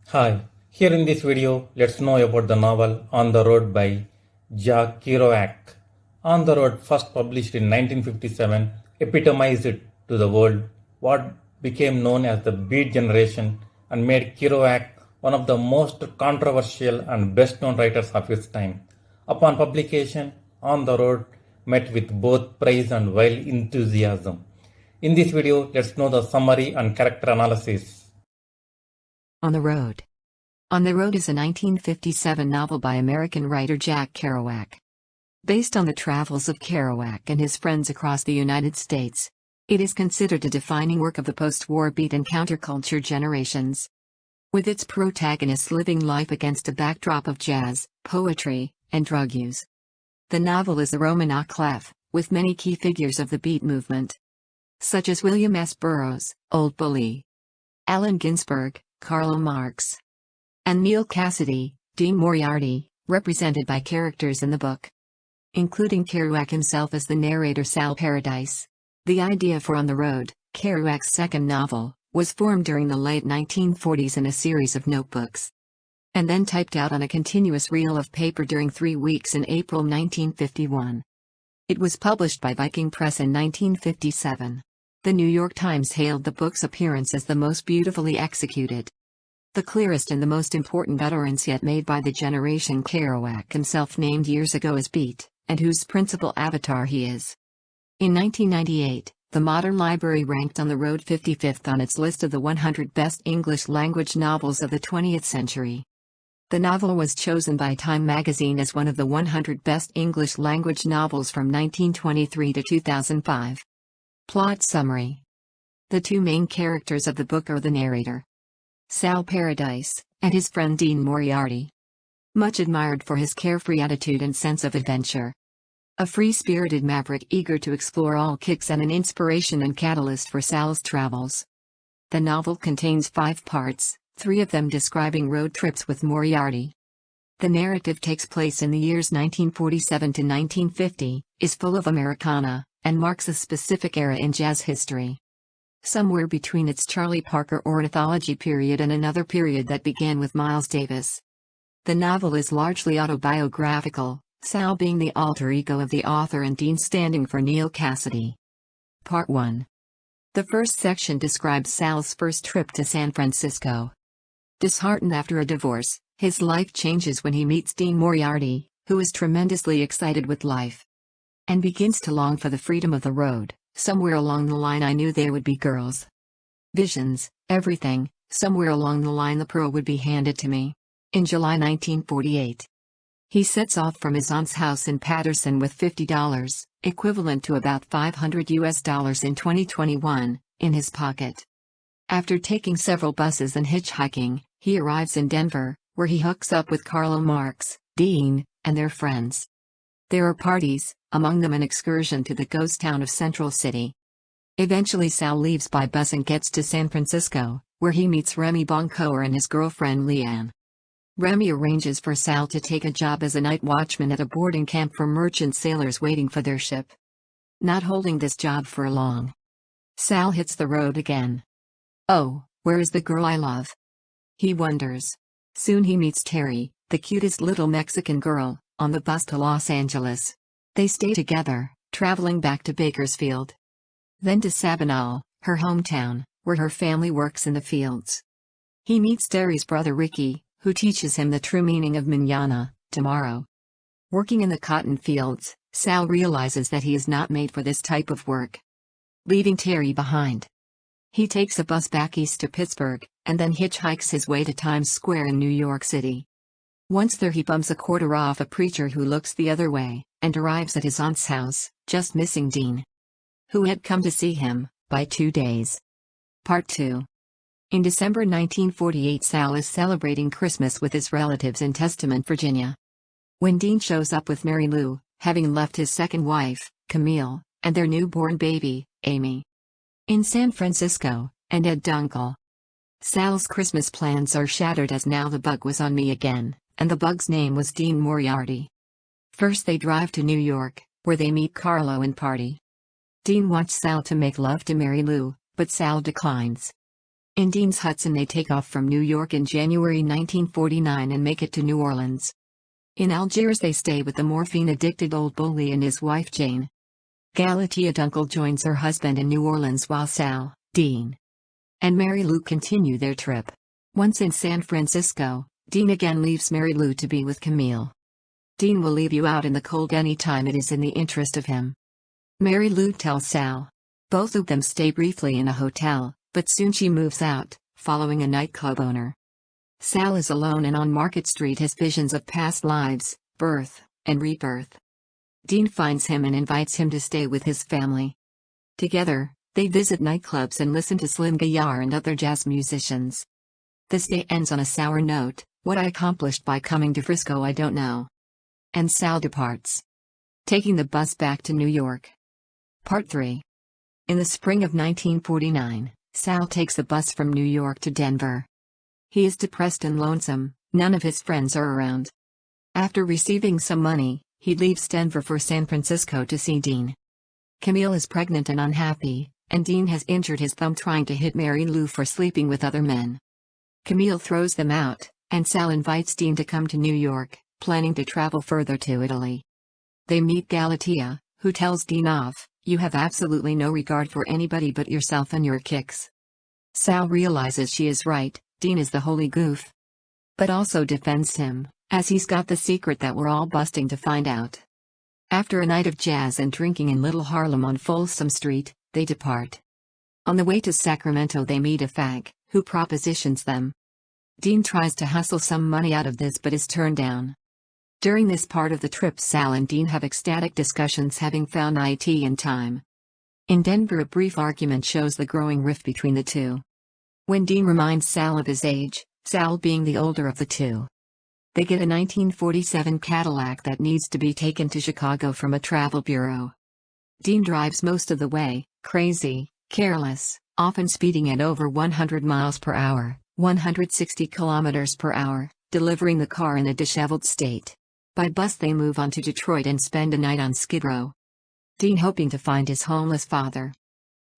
Hi, here in this video, let's know about the novel On the Road by Jack Kerouac. On the Road, first published in 1957, epitomized to the world what became known as the Beat generation and made Kerouac one of the most controversial and best known writers of his time. Upon publication, On the Road met with both praise and wild enthusiasm. In this video, let's know the summary and character analysis. On the Road. On the Road is a 1957 novel by American writer Jack Kerouac. Based on the travels of Kerouac and his friends across the United States, it is considered a defining work of the post-war beat and counterculture generations. With its protagonists living life against a backdrop of jazz, poetry, and drug use. The novel is a roman à clef, with many key figures of the beat movement, such as William S. Burroughs, Old Bully, Allen Ginsberg, Carlo Marx, and Neal Cassady, Dean Moriarty, represented by characters in the book, including Kerouac himself as the narrator Sal Paradise. The idea for On the Road, Kerouac's second novel, was formed during the late 1940s in a series of notebooks, and then typed out on a continuous reel of paper during 3 weeks in April 1951. It was published by Viking Press in 1957. The New York Times hailed the book's appearance as the most beautifully executed, the clearest and the most important utterance yet made by the generation Kerouac himself named years ago as Beat, and whose principal avatar he is. In 1998, the Modern Library ranked On the Road 55th on its list of the 100 best English-language novels of the 20th century. The novel was chosen by Time magazine as one of the 100 best English-language novels from 1923 to 2005. Plot summary. The two main characters of the book are the narrator, Sal Paradise, and his friend Dean Moriarty. Much admired for his carefree attitude and sense of adventure. A free-spirited maverick eager to explore all kicks and an inspiration and catalyst for Sal's travels. The novel contains 5 parts, 3 of them describing road trips with Moriarty. The narrative takes place in the years 1947 to 1950, is full of Americana, and marks a specific era in jazz history. Somewhere between its Charlie Parker ornithology period and another period that began with Miles Davis. The novel is largely autobiographical, Sal being the alter ego of the author and Dean standing for Neal Cassady. Part 1. The first section describes Sal's first trip to San Francisco. Disheartened after a divorce, his life changes when he meets Dean Moriarty, who is tremendously excited with life, and begins to long for the freedom of the road. Somewhere along the line I knew there would be girls. Visions, everything, somewhere along the line the pearl would be handed to me. In July 1948. He sets off from his aunt's house in Patterson with $50, equivalent to about $500 in 2021, in his pocket. After taking several buses and hitchhiking, he arrives in Denver, where he hooks up with Carlo Marx, Dean, and their friends. There are parties, among them an excursion to the ghost town of Central City. Eventually Sal leaves by bus and gets to San Francisco, where he meets Remy Boncour and his girlfriend Leanne. Remy arranges for Sal to take a job as a night watchman at a boarding camp for merchant sailors waiting for their ship. Not holding this job for long, Sal hits the road again. Oh, where is the girl I love? He wonders. Soon he meets Terry, the cutest little Mexican girl, on the bus to Los Angeles. They stay together, traveling back to Bakersfield. Then to Sabinal, her hometown, where her family works in the fields. He meets Terry's brother Ricky, who teaches him the true meaning of mañana, tomorrow. Working in the cotton fields, Sal realizes that he is not made for this type of work. Leaving Terry behind, he takes a bus back east to Pittsburgh, and then hitchhikes his way to Times Square in New York City. Once there he bums a quarter off a preacher who looks the other way, and arrives at his aunt's house, just missing Dean, who had come to see him, by 2 days. Part 2. In December 1948 Sal is celebrating Christmas with his relatives in Testament, Virginia. When Dean shows up with Mary Lou, having left his second wife, Camille, and their newborn baby, Amy, in San Francisco, and Ed Dunkel. Sal's Christmas plans are shattered as now the bug was on me again, and the bug's name was Dean Moriarty. First they drive to New York, where they meet Carlo and party. Dean wants Sal to make love to Mary Lou, but Sal declines. In Dean's Hudson they take off from New York in January 1949 and make it to New Orleans. In Algiers they stay with the morphine-addicted old bully and his wife Jane. Galatea Dunkel joins her husband in New Orleans while Sal, Dean, and Mary Lou continue their trip. Once in San Francisco, Dean again leaves Mary Lou to be with Camille. Dean will leave you out in the cold any time it is in the interest of him. Mary Lou tells Sal. Both of them stay briefly in a hotel, but soon she moves out, following a nightclub owner. Sal is alone and on Market Street has visions of past lives, birth, and rebirth. Dean finds him and invites him to stay with his family. Together, they visit nightclubs and listen to Slim Gaillard and other jazz musicians. This day ends on a sour note. What I accomplished by coming to Frisco I don't know. And Sal departs, taking the bus back to New York. Part 3. In the spring of 1949, Sal takes the bus from New York to Denver. He is depressed and lonesome, none of his friends are around. After receiving some money, he leaves Denver for San Francisco to see Dean. Camille is pregnant and unhappy, and Dean has injured his thumb trying to hit Mary Lou for sleeping with other men. Camille throws them out, and Sal invites Dean to come to New York, planning to travel further to Italy. They meet Galatea, who tells Dean off, "You have absolutely no regard for anybody but yourself and your kicks." Sal realizes she is right, Dean is the holy goof. But also defends him, as he's got the secret that we're all busting to find out. After a night of jazz and drinking in Little Harlem on Folsom Street, they depart. On the way to Sacramento they meet a fag, who propositions them. Dean tries to hustle some money out of this but is turned down. During this part of the trip Sal and Dean have ecstatic discussions having found it in time. In Denver a brief argument shows the growing rift between the two. When Dean reminds Sal of his age, Sal being the older of the two. They get a 1947 Cadillac that needs to be taken to Chicago from a travel bureau. Dean drives most of the way, crazy, careless, often speeding at over 100 miles per hour, 160 kilometers per hour, delivering the car in a disheveled state. By bus they move on to Detroit and spend a night on Skid Row. Dean hoping to find his homeless father.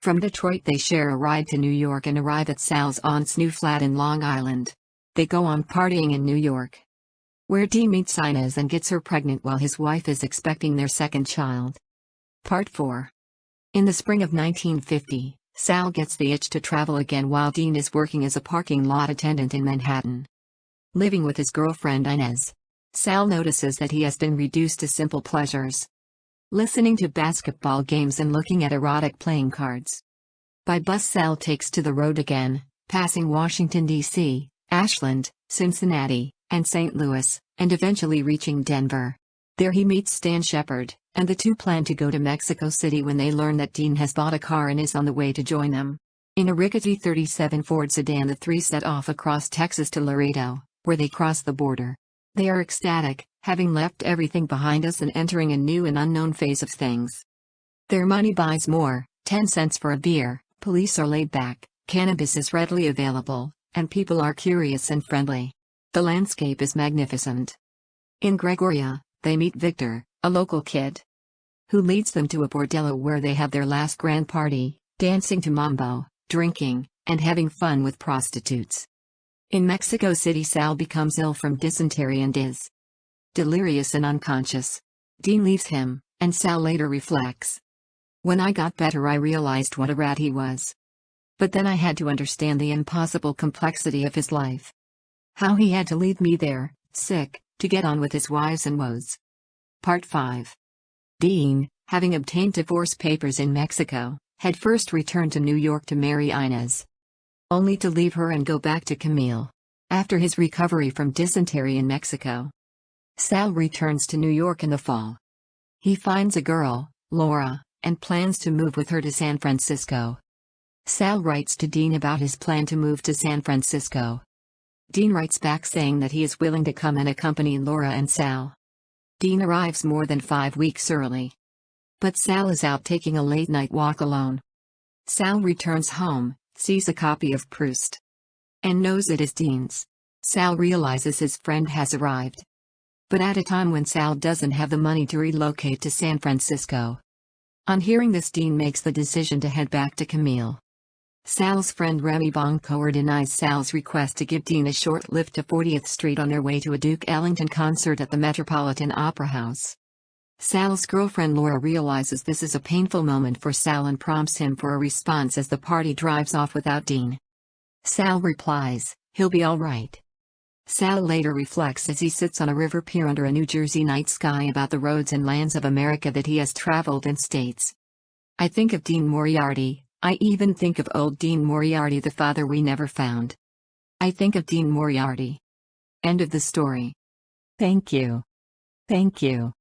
From Detroit they share a ride to New York and arrive at Sal's aunt's new flat in Long Island. They go on partying in New York, where Dean meets Inez and gets her pregnant while his wife is expecting their second child. Part 4. In the spring of 1950, Sal gets the itch to travel again while Dean is working as a parking lot attendant in Manhattan. Living with his girlfriend Inez, Sal notices that he has been reduced to simple pleasures. Listening to basketball games and looking at erotic playing cards. By bus Sal takes to the road again, passing Washington, D.C., Ashland, Cincinnati, and St. Louis, and eventually reaching Denver. There he meets Stan Shepard, and the two plan to go to Mexico City when they learn that Dean has bought a car and is on the way to join them. In a rickety 37 Ford sedan the three set off across Texas to Laredo, where they cross the border. They are ecstatic, having left everything behind us and entering a new and unknown phase of things. Their money buys more, 10 cents for a beer, police are laid back, cannabis is readily available, and people are curious and friendly. The landscape is magnificent. In Gregoria, they meet Victor, a local kid, who leads them to a bordello where they have their last grand party, dancing to mambo, drinking, and having fun with prostitutes. In Mexico City Sal becomes ill from dysentery and is delirious and unconscious. Dean leaves him, and Sal later reflects. When I got better I realized what a rat he was. But then I had to understand the impossible complexity of his life. How he had to leave me there, sick, to get on with his wives and woes. Part 5. Dean, having obtained divorce papers in Mexico, had first returned to New York to marry Inez, only to leave her and go back to Camille. After his recovery from dysentery in Mexico, Sal returns to New York in the fall. He finds a girl, Laura, and plans to move with her to San Francisco. Sal writes to Dean about his plan to move to San Francisco. Dean writes back saying that he is willing to come and accompany Laura and Sal. Dean arrives more than 5 weeks early. But Sal is out taking a late-night walk alone. Sal returns home, sees a copy of Proust, and knows it is Dean's. Sal realizes his friend has arrived. But at a time when Sal doesn't have the money to relocate to San Francisco. On hearing this Dean makes the decision to head back to Camille. Sal's friend Remy Boncour denies Sal's request to give Dean a short lift to 40th Street on their way to a Duke Ellington concert at the Metropolitan Opera House. Sal's girlfriend Laura realizes this is a painful moment for Sal and prompts him for a response as the party drives off without Dean. Sal replies, "He'll be all right." Sal later reflects as he sits on a river pier under a New Jersey night sky about the roads and lands of America that he has traveled and states, "I think of Dean Moriarty, I even think of old Dean Moriarty, the father we never found. I think of Dean Moriarty." End of the story. Thank you. Thank you.